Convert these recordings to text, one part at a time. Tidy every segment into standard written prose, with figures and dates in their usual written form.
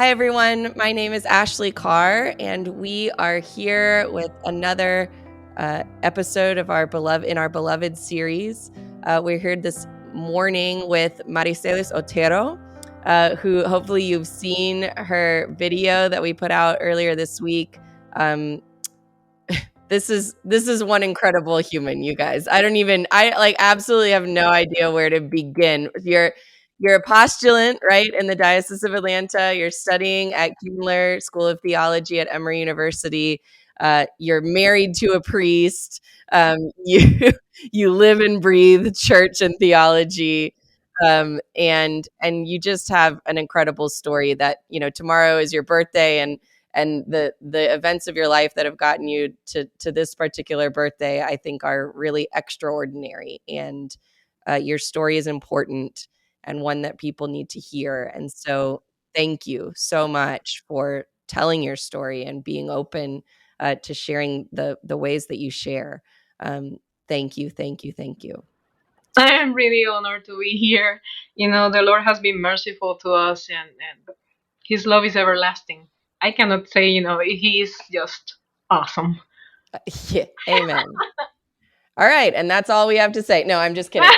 Hi, everyone. My name is Ashley Carr, and we are here with another episode of our beloved series. We're here this morning with Marycelis Otero, who hopefully you've seen her video that we put out earlier this week. This is one incredible human, you guys. I absolutely have no idea where to begin. You're a postulant, right, in the Diocese of Atlanta. You're studying at Kindler School of Theology at Emory University. You're married to a priest. You you live and breathe church and theology. And you just have an incredible story that, tomorrow is your birthday, and the events of your life that have gotten you to this particular birthday, I think, are really extraordinary. And your story is important and one that people need to hear. And so thank you so much for telling your story and being open to sharing the ways that you share. Thank you, thank you, thank you. I am really honored to be here. The Lord has been merciful to us, and His love is everlasting. I cannot say, He is just awesome. Yeah, amen. All right, and that's all we have to say. No, I'm just kidding.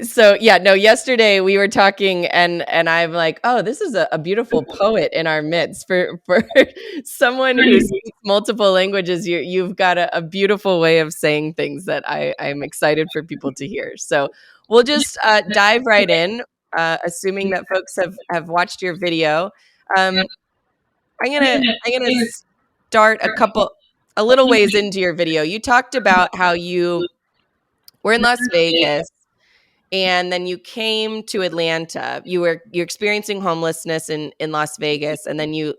So yeah, no, yesterday we were talking, and I'm like, oh, this is a beautiful poet in our midst. For someone who speaks multiple languages, you've got a beautiful way of saying things that I'm excited for people to hear. So we'll just dive right in, assuming that folks have watched your video. I'm gonna start a little ways into your video. You talked about how you were in Las Vegas and then you came to Atlanta. You're experiencing homelessness in Las Vegas, and then you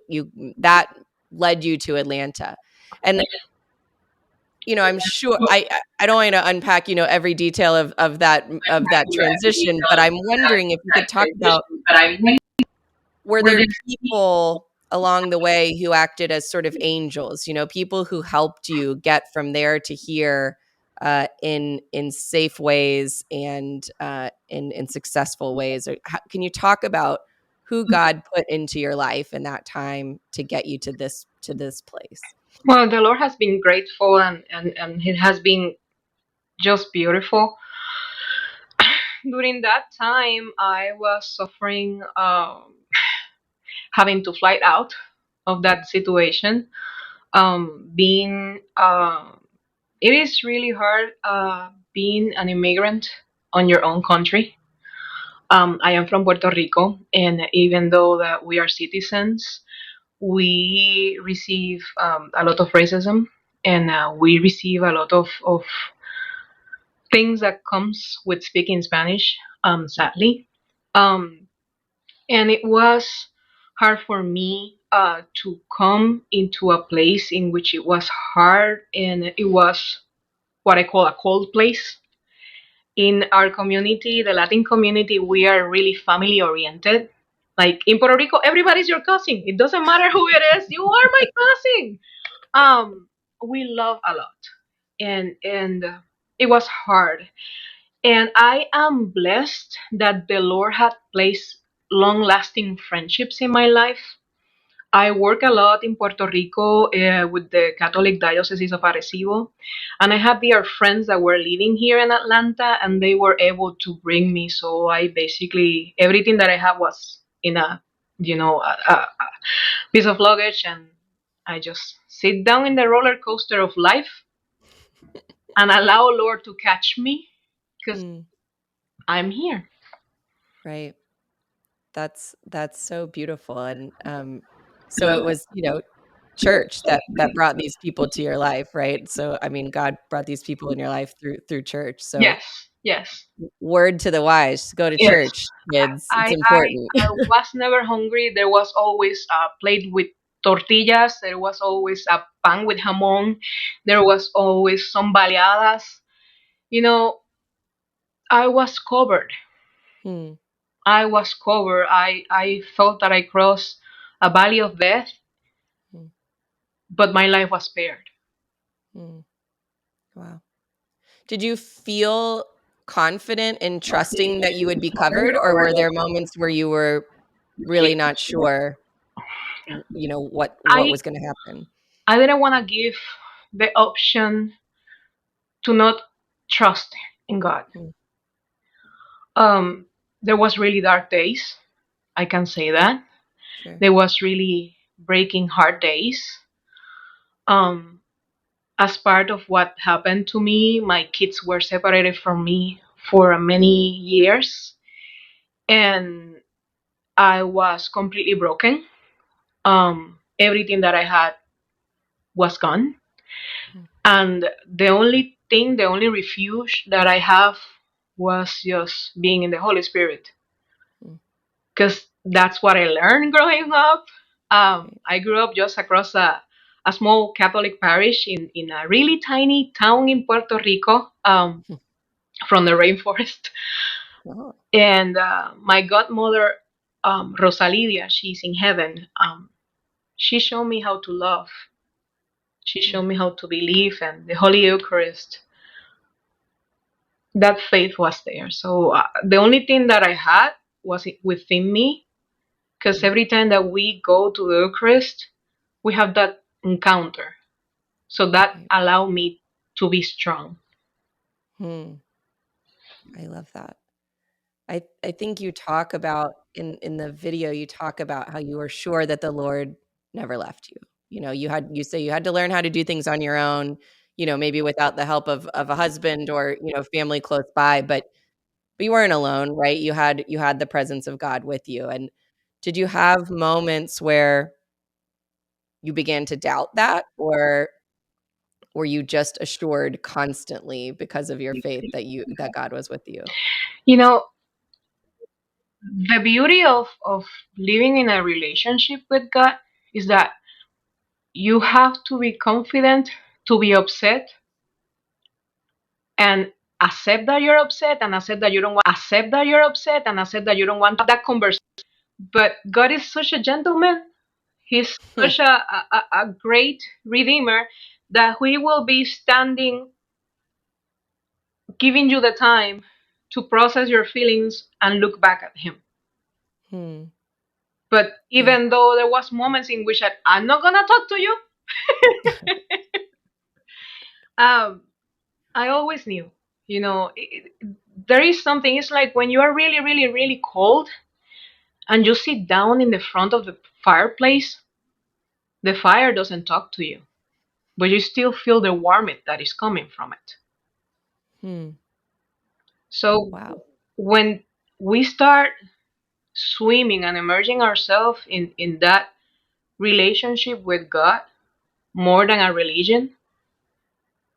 that led you to Atlanta. And I'm sure I don't want to unpack every detail of that transition, but I'm wondering if you could talk about, were there people along the way who acted as sort of angels, people who helped you get from there to here in safe ways and in successful ways? Or can you talk about who God put into your life in that time to get you to this place? Well, the Lord has been grateful, and it has been just beautiful. During that time, I was suffering, having to fly out of that situation. Being It is really hard being an immigrant on your own country. I am from Puerto Rico, and even though that we are citizens, we receive a lot of racism, and we receive a lot of things that comes with speaking Spanish. Sadly, um, and it was hard for me to come into a place in which it was hard, and it was what I call a cold place. In our community, the Latin community, we are really family oriented. Like in Puerto Rico, everybody's your cousin. It doesn't matter who it is. You are my cousin. We love a lot, and it was hard. And I am blessed that the Lord had placed long-lasting friendships in my life. I work a lot in Puerto Rico with the Catholic Diocese of Arecibo, and I have their friends that were living here in Atlanta, and they were able to bring me. So I basically everything that I had was in a piece of luggage, and I just sit down in the roller coaster of life and allow Lord to catch me because I'm here. Right. That's so beautiful. And so it was, church that brought these people to your life, right? So I mean, God brought these people in your life through church. So Yes, yes. word to the wise, go to Yes, church, kids. It's I, I, important. I was never hungry. There was always a plate with tortillas. There was always a pan with jamón. There was always some baleadas. You know, I was covered. Hmm. I was covered. I felt that I crossed a valley of death, Hmm. but my life was spared. Hmm. Wow. Did you feel confident in trusting that you would be covered, or were there moments where you were really not sure, what I was going to happen. I didn't want to give the option to not trust in God. Mm, Um, there was really dark days. I can say that. sure. There was really breaking hard days. Um, as part of what happened to me, my kids were separated from me for many years, and I was completely broken. Everything that I had was gone, Mm, and the only refuge that I have was just being in the Holy Spirit, mm, because that's what I learned growing up. right. I grew up just across a small Catholic parish in a really tiny town in Puerto Rico, from the rainforest. Oh, And my godmother, Rosalidia, she's in heaven. She showed me how to love. She mm, showed me how to believe, and the Holy Eucharist. That faith was there. So the only thing that I had was within me, because mm, every time that we go to the Eucharist, we have that encounter. So that right. allowed me to be strong. Hmm. I love that. I think you talk about in the video, you talk about how you were sure that the Lord never left you. You say you had to learn how to do things on your own, maybe without the help of a husband or, family close by, but you weren't alone, right? You had the presence of God with you. And did you have moments where you began to doubt that, or were you just assured constantly because of your faith that God was with you? You know, the beauty of living in a relationship with God is that you have to be confident to be upset and accept that you're upset and accept that you don't want that conversation. But God is such a gentleman. He's such a great redeemer that he will be standing, giving you the time to process your feelings and look back at him. Hmm. But Yeah. even though there was moments in which I'm not gonna talk to you, um, I always knew, there is something. It's like when you are really, really, really cold and you sit down in the front of the fireplace, the fire doesn't talk to you, but you still feel the warmth that is coming from it. Hmm. So Wow. when we start swimming and immersing ourselves in that relationship with God more than a religion,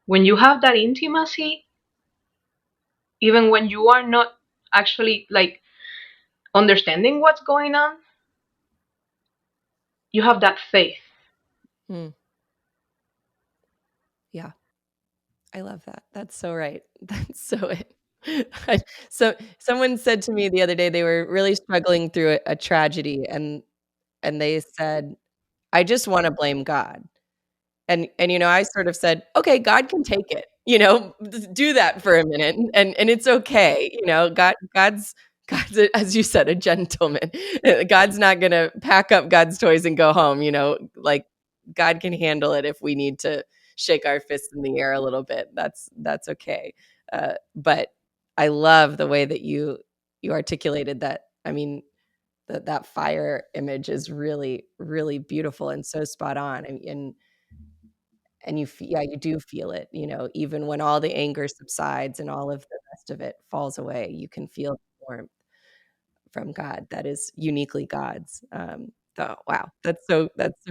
when you have that intimacy, even when you are not actually like understanding what's going on, you have that faith. Hmm. Yeah. I love that. That's so right. That's so it. I so someone said to me the other day they were really struggling through a tragedy, and they said, "I just wanna blame God." And, I sort of said, "Okay, God can take it, just do that for a minute, and it's okay." God's as you said, a gentleman. God's not gonna pack up God's toys and go home, like, God can handle it if we need to shake our fists in the air a little bit. That's okay. But I love the way that you articulated that. I mean, that fire image is really, really beautiful and so spot on, and yeah, you do feel it, even when all the anger subsides and all of the rest of it falls away, you can feel the warmth from God that is uniquely God's. So wow, that's so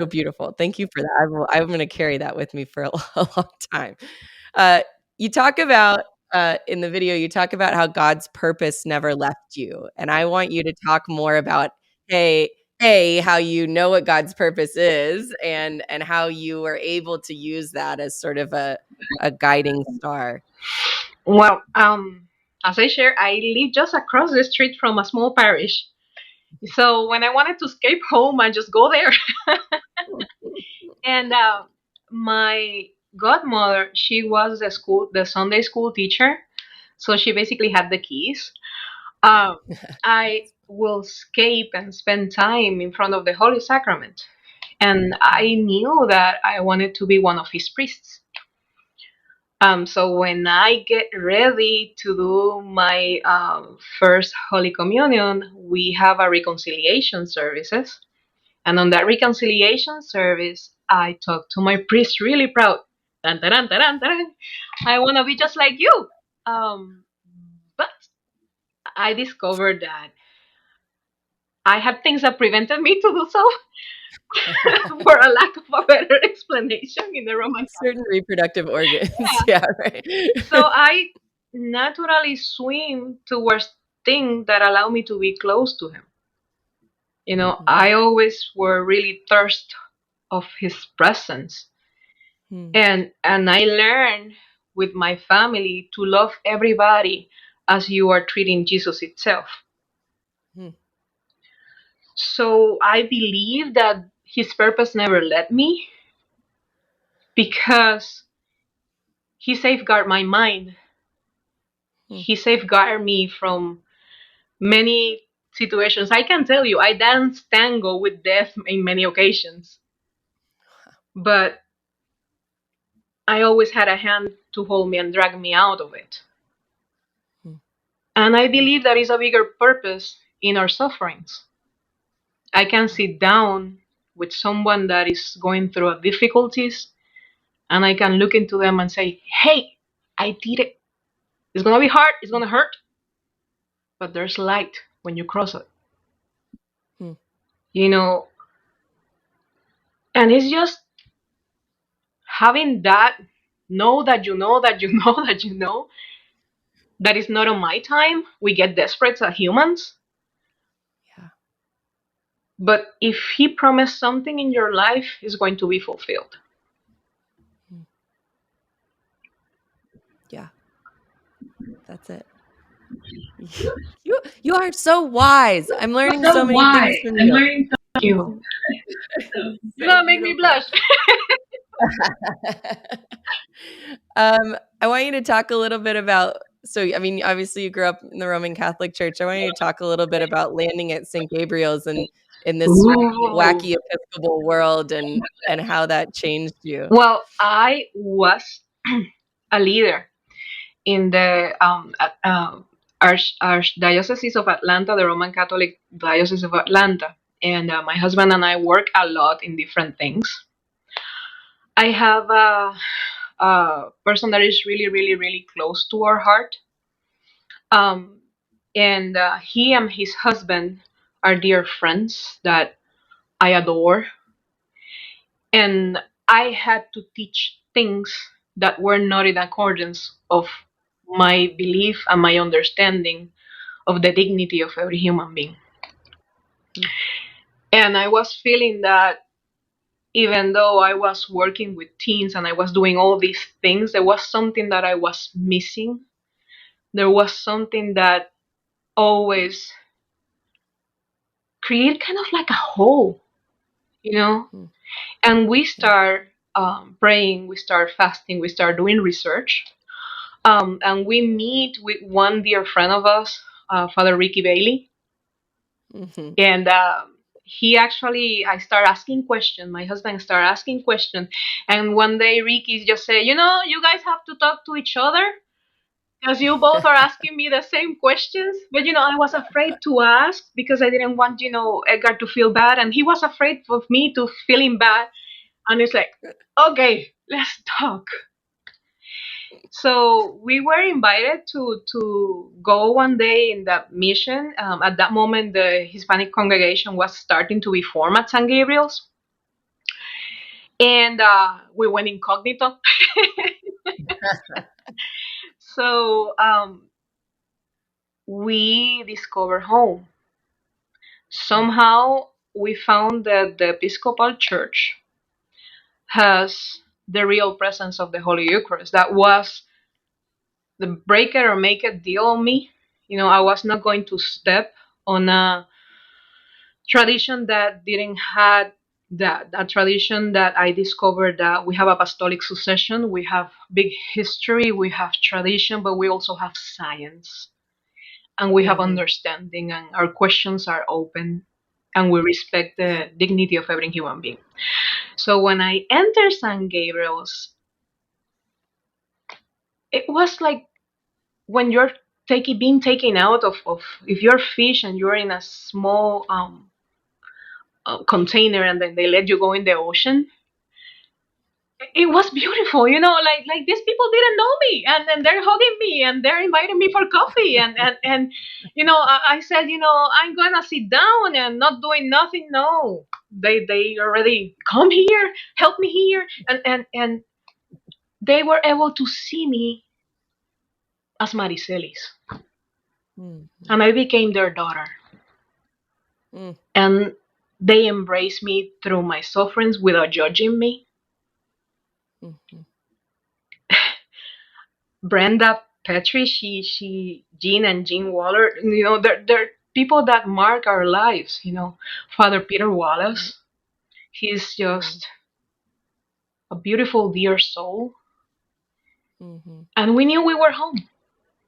beautiful. Thank you for that. I'm gonna carry that with me for a a long time. Uh, you talk about, in the video, you talk about how God's purpose never left you, and I want you to talk more about, hey, how you know what God's purpose is, and how you were able to use that as sort of a guiding star. Well, as I share, I live just across the street from a small parish. So when I wanted to escape home, I just go there. And my godmother, she was the Sunday school teacher. So she basically had the keys. Um, I will escape and spend time in front of the Holy Sacrament. And Mm, I knew that I wanted to be one of his priests. So when I get ready to do my first Holy Communion, we have a reconciliation services. And on that reconciliation service, I talked to my priest really proud. Dun, dun, dun, dun, dun. I want to be just like you. Um, but I discovered that I had things that prevented me to do so for a lack of a better explanation in the Roman certain reproductive organs, Catholic. yeah, right. So I naturally swim towards things that allow me to be close to him. Mm, I always were really thirst of his presence. mm, And I learned with my family to love everybody as you are treating Jesus itself. mm, So I believe that his purpose never led me because he safeguarded my mind. mm. He safeguarded me from many situations. I can tell you, I danced tango with death in many occasions, but I always had a hand to hold me and drag me out of it. Mm, And I believe there is a bigger purpose in our sufferings. I can yeah. sit down with someone that is going through difficulties and I can look into them and say, hey, I did it. It's going to be hard, it's going to hurt, but there's light when you cross it. Mm, You know, and it's just having that know that you know that you know that you know that is not on my time. We get desperate as humans. yeah. But if he promised something in your life, it's going to be fulfilled. Mm, yeah, that's it. You are so wise. I'm learning so So many why? things from I'm you. learning from you. You're So gonna make me beautiful. blush. I want you to talk a little bit about, so I mean, obviously you grew up in the Roman Catholic Church. I want you to talk a little bit about landing at St. Gabriel's and in this Ooh. wacky Episcopal world and how that changed you. Well, I was a leader in the Archdiocese of Atlanta, the Roman Catholic Diocese of Atlanta. And my husband and I work a lot in different things. I have a person that is really, really, really close to our heart. Um, and he and his husband are dear friends that I adore. And I had to teach things that were not in accordance of my belief and my understanding of the dignity of every human being. Mm, And I was feeling that even though I was working with teens and I was doing all these things, there was something that I was missing. There was something that always created kind of like a hole, you know? mm, And we yeah. start praying, we start fasting, we start doing research. And we meet with one dear friend of us, Father Ricky Bailey. Mhm. And he actually, I start asking questions. My husband start asking questions. And one day Ricky just say, you guys have to talk to each other because you both are asking me the same questions. But I was afraid to ask because I didn't want, Edgar to feel bad. And he was afraid of me to feeling bad. And it's like, okay, let's talk. So we were invited to go one day in that mission. At that moment, the Hispanic congregation was starting to be formed at San Gabriel's, and we went incognito. So we discovered home. Mm, Somehow we found that the Episcopal Church has the real presence of the Holy Eucharist. That was the break it or make it deal on me. I was not going to step on a tradition that didn't had that tradition that I discovered that we have a apostolic succession, we have big history, we have tradition, but we also have science. and we have Mhm. understanding, and our questions are open, and we respect Yeah. the dignity of every human being. So when I entered San Gabriel's, it was like when you're taking being taken out of if you're fish and you're in a small container, and then they let you go in the ocean. It was beautiful, like these people didn't know me, and they're hugging me, and they're inviting me for coffee, and I said, I'm gonna sit down and not doing nothing. No, they already come here, help me here, and they were able to see me as Marycelis, Mhm. and I became their daughter, Mm. and they embraced me through my sufferings without judging me. Mhm. Brenda Petrie, Jean and Jean Waller, they're people that mark our lives. Father Peter Right. Wallace, he's Mhm. just a beautiful, dear soul. Mhm. And we knew we were home.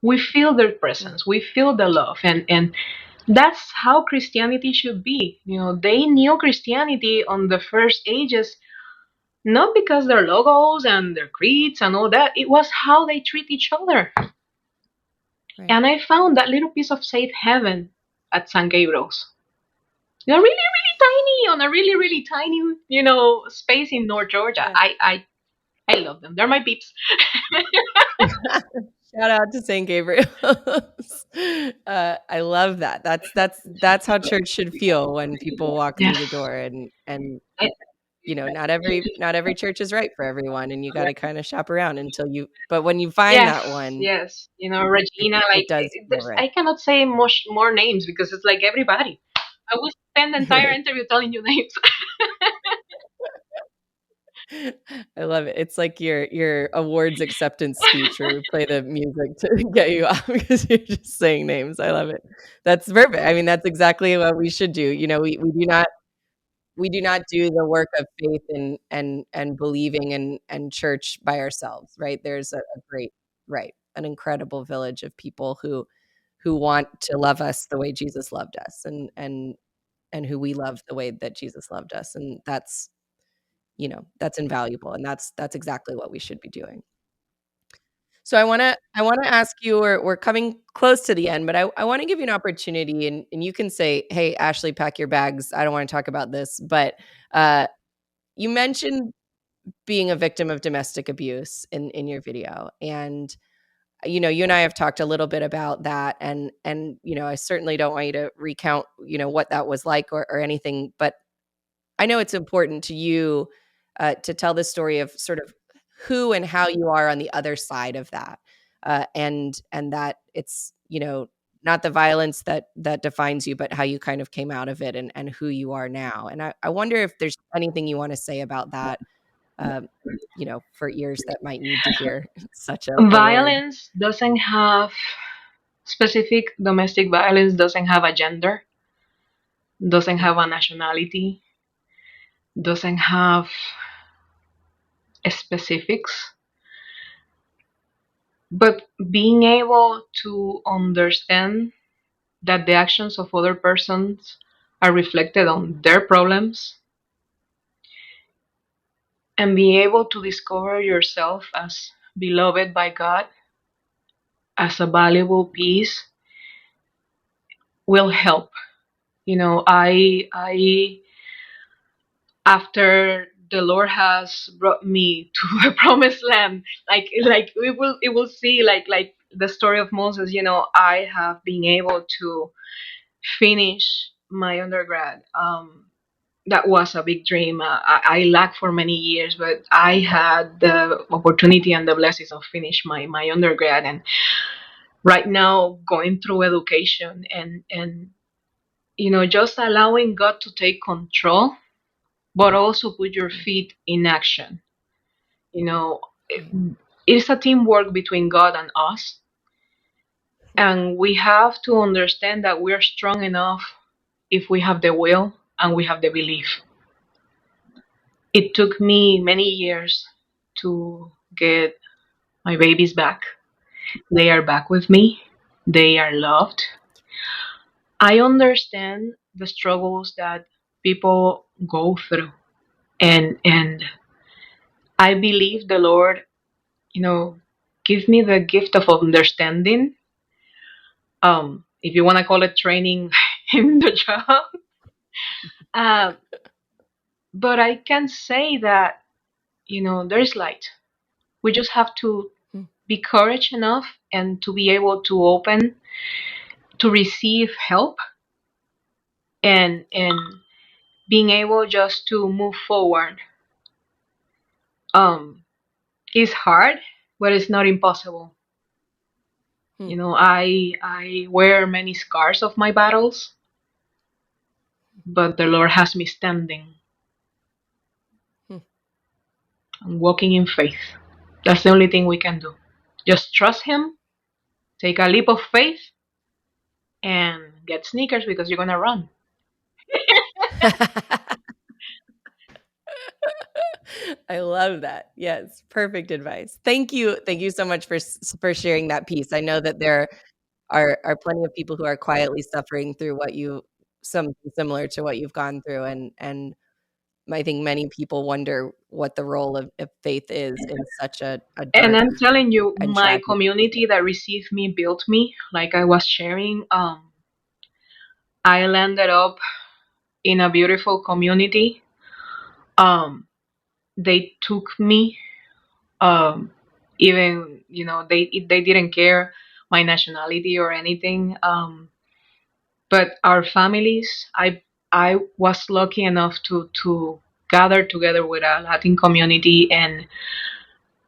We feel their Mm. presence, we feel the love, and that's how Christianity should be. They knew Christianity on the first ages, not because their logos and their creeds and all that. It was how they treat each other. Right. And I found that little piece of safe heaven at San Gabriel's. Really, really tiny, on a really, really tiny, space in North Georgia. Yeah. I love them. They're my peeps. Shout out to St. Gabriel's. I love that. That's how church should feel when people walk through Yes. the door, and I- not every church is right for everyone, and you got to kind of shop around until you. But when you find Yes, that one, yes. it Regina, it does feel right. I cannot say much more names because it's like everybody. I will spend the entire Right. interview telling you names. I love it. It's like your awards acceptance speech where we play the music to get you off because you're just saying names. I love it. That's perfect. I mean, that's exactly what we should do. We do not do the work of faith and believing and church by ourselves, right? There's a great, right, an incredible village of people who want to love us the way Jesus loved us, and who we love the way that Jesus loved us, and that's invaluable, and that's exactly what we should be doing. So I wanna ask you, we're coming close to the end, but I wanna give you an opportunity, and you can say, "Hey, Ashley, pack your bags. I don't wanna talk about this." But, you mentioned being a victim of domestic abuse in your video, and, you and I have talked a little bit about that, and I certainly don't want you to recount, what that was like or anything, but I know it's important to you, to tell the story of sort of who and how you are on the other side of that, and that it's not the violence that defines you, but how you kind of came out of it, and who you are now. And I wonder if there's anything you want to say about that, um, for ears that might need to hear such a word. Violence doesn't have specific domestic violence, doesn't have a gender, doesn't Mm, have a nationality, doesn't have specifics. But being able to understand that the actions of other persons are reflected on their problems, and being able to discover yourself as beloved by God, as a valuable piece, will help. I after the Lord has brought me to the promised land, like we will see, like the story of Moses. I have been able to finish my undergrad. That was a big dream. I lacked for many years, but I had the opportunity and the blessings of finish my undergrad, and right now going through education, and just allowing God to take control, but also put your mm, feet in action. You know, it, mm, it's a teamwork between God and us, and we have to understand that we are strong enough if we have the will and we have the belief. It took me many years to get my babies back. They are back with me. They are loved. I understand the struggles that people go through, and I believe the Lord, you know, give me the gift of understanding. If you want to call it training in the job, uh, but I can say that there's light. We just have to Hmm. be courage enough and to be able to open to receive help, and being able just to move forward. Um, it's hard, but it's not impossible. Hmm. I wear many scars of my battles, but the Lord has me standing Hmm. and walking in faith. That's the only thing we can do. Just trust Him, take a leap of faith, and get sneakers because you're gonna run. I love that. Yes, perfect advice. Thank you. Thank you so much for sharing that piece. I know that there are plenty of people who are quietly suffering through something similar to what you've gone through, and I think many people wonder what the role of faith is in such a And dark I'm telling you, and my tragic community situation. that received me built me. Like I was sharing, I landed up in a beautiful community. Um, they took me, um, even they didn't care my nationality or anything. But our families, I was lucky enough to gather together with a Latin community, and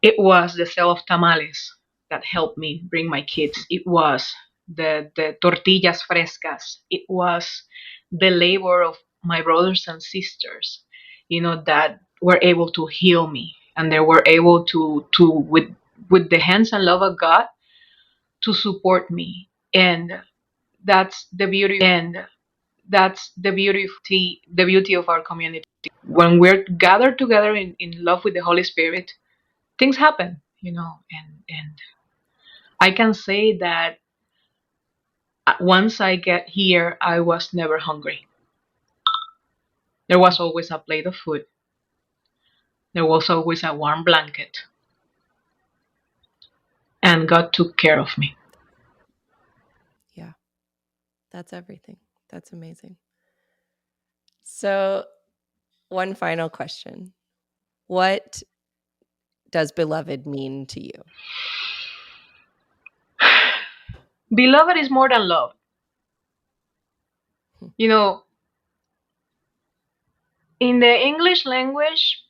it was the sale of tamales that helped me bring my kids. It was the tortillas frescas. It was the labor of my brothers and sisters, that were able to heal me, and they were able to with the hands and love of God to support me. And that's the beauty of our community. When we're gathered together in love with the Holy Spirit, things happen, and I can say that once I get here, I was never hungry. There was always a plate of food. There was always a warm blanket, and God took care of me. Yeah, that's everything. That's amazing. So, one final question. What does beloved mean to you? Beloved is more than love. Hmm. You know, in the English language,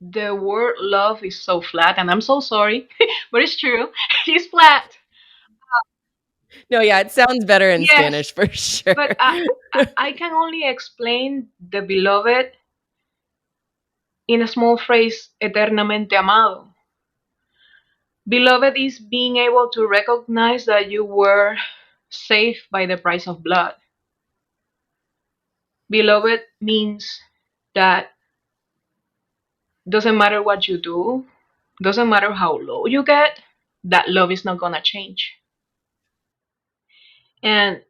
the word love is so flat, and I'm so sorry, but it's true. It's flat. No, yeah, it sounds better in Yes, Spanish for sure. but I can only explain the beloved in a small phrase, eternamente amado. Beloved is being able to recognize that you were saved by the price of blood. Beloved means that doesn't matter what you do, doesn't matter how low you get, that love is not gonna change. And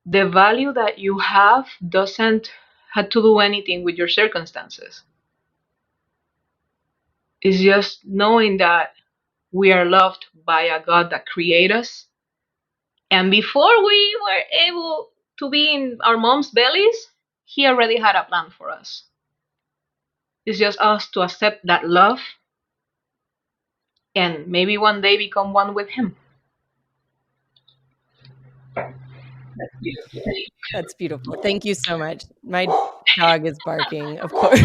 the value that you have doesn't have to do anything with your circumstances. It's just knowing that we are loved by a God that created us. And before we were able to be in our mom's bellies, He already had a plan for us. It's just us to accept that love and maybe one day become one with Him. That's beautiful. Thank you so much. My dog is barking, of course.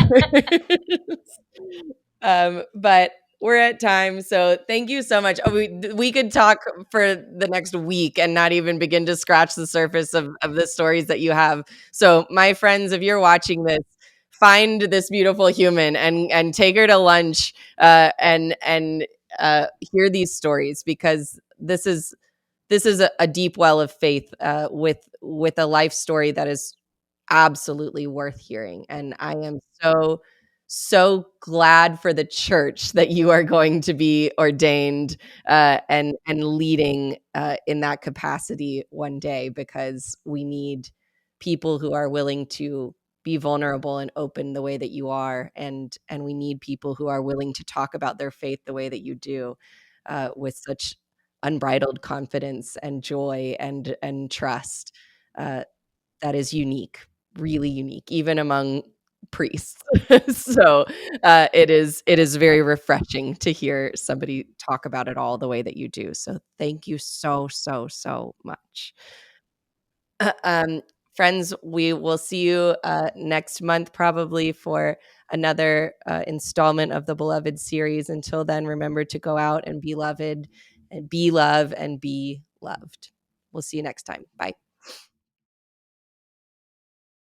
But we're at time, so thank you so much. Oh, we could talk for the next week and not even begin to scratch the surface of the stories that you have. So, my friends, if you're watching this, find this beautiful human and take her to lunch and hear these stories, because this is a deep well of faith with a life story that is absolutely worth hearing. And I am so so glad for the church that you are going to be ordained and leading in that capacity one day, because we need people who are willing to be vulnerable and open the way that you are, and we need people who are willing to talk about their faith the way that you do, with such unbridled confidence and joy and trust. Uh, that is unique, really unique, even among priests. So, it is very refreshing to hear somebody talk about it all the way that you do. So thank you so, so, so much. Um, Friends, we will see you next month, probably for another installment of the Beloved series. Until then, remember to go out and be loved and be love and be loved. We'll see you next time. Bye.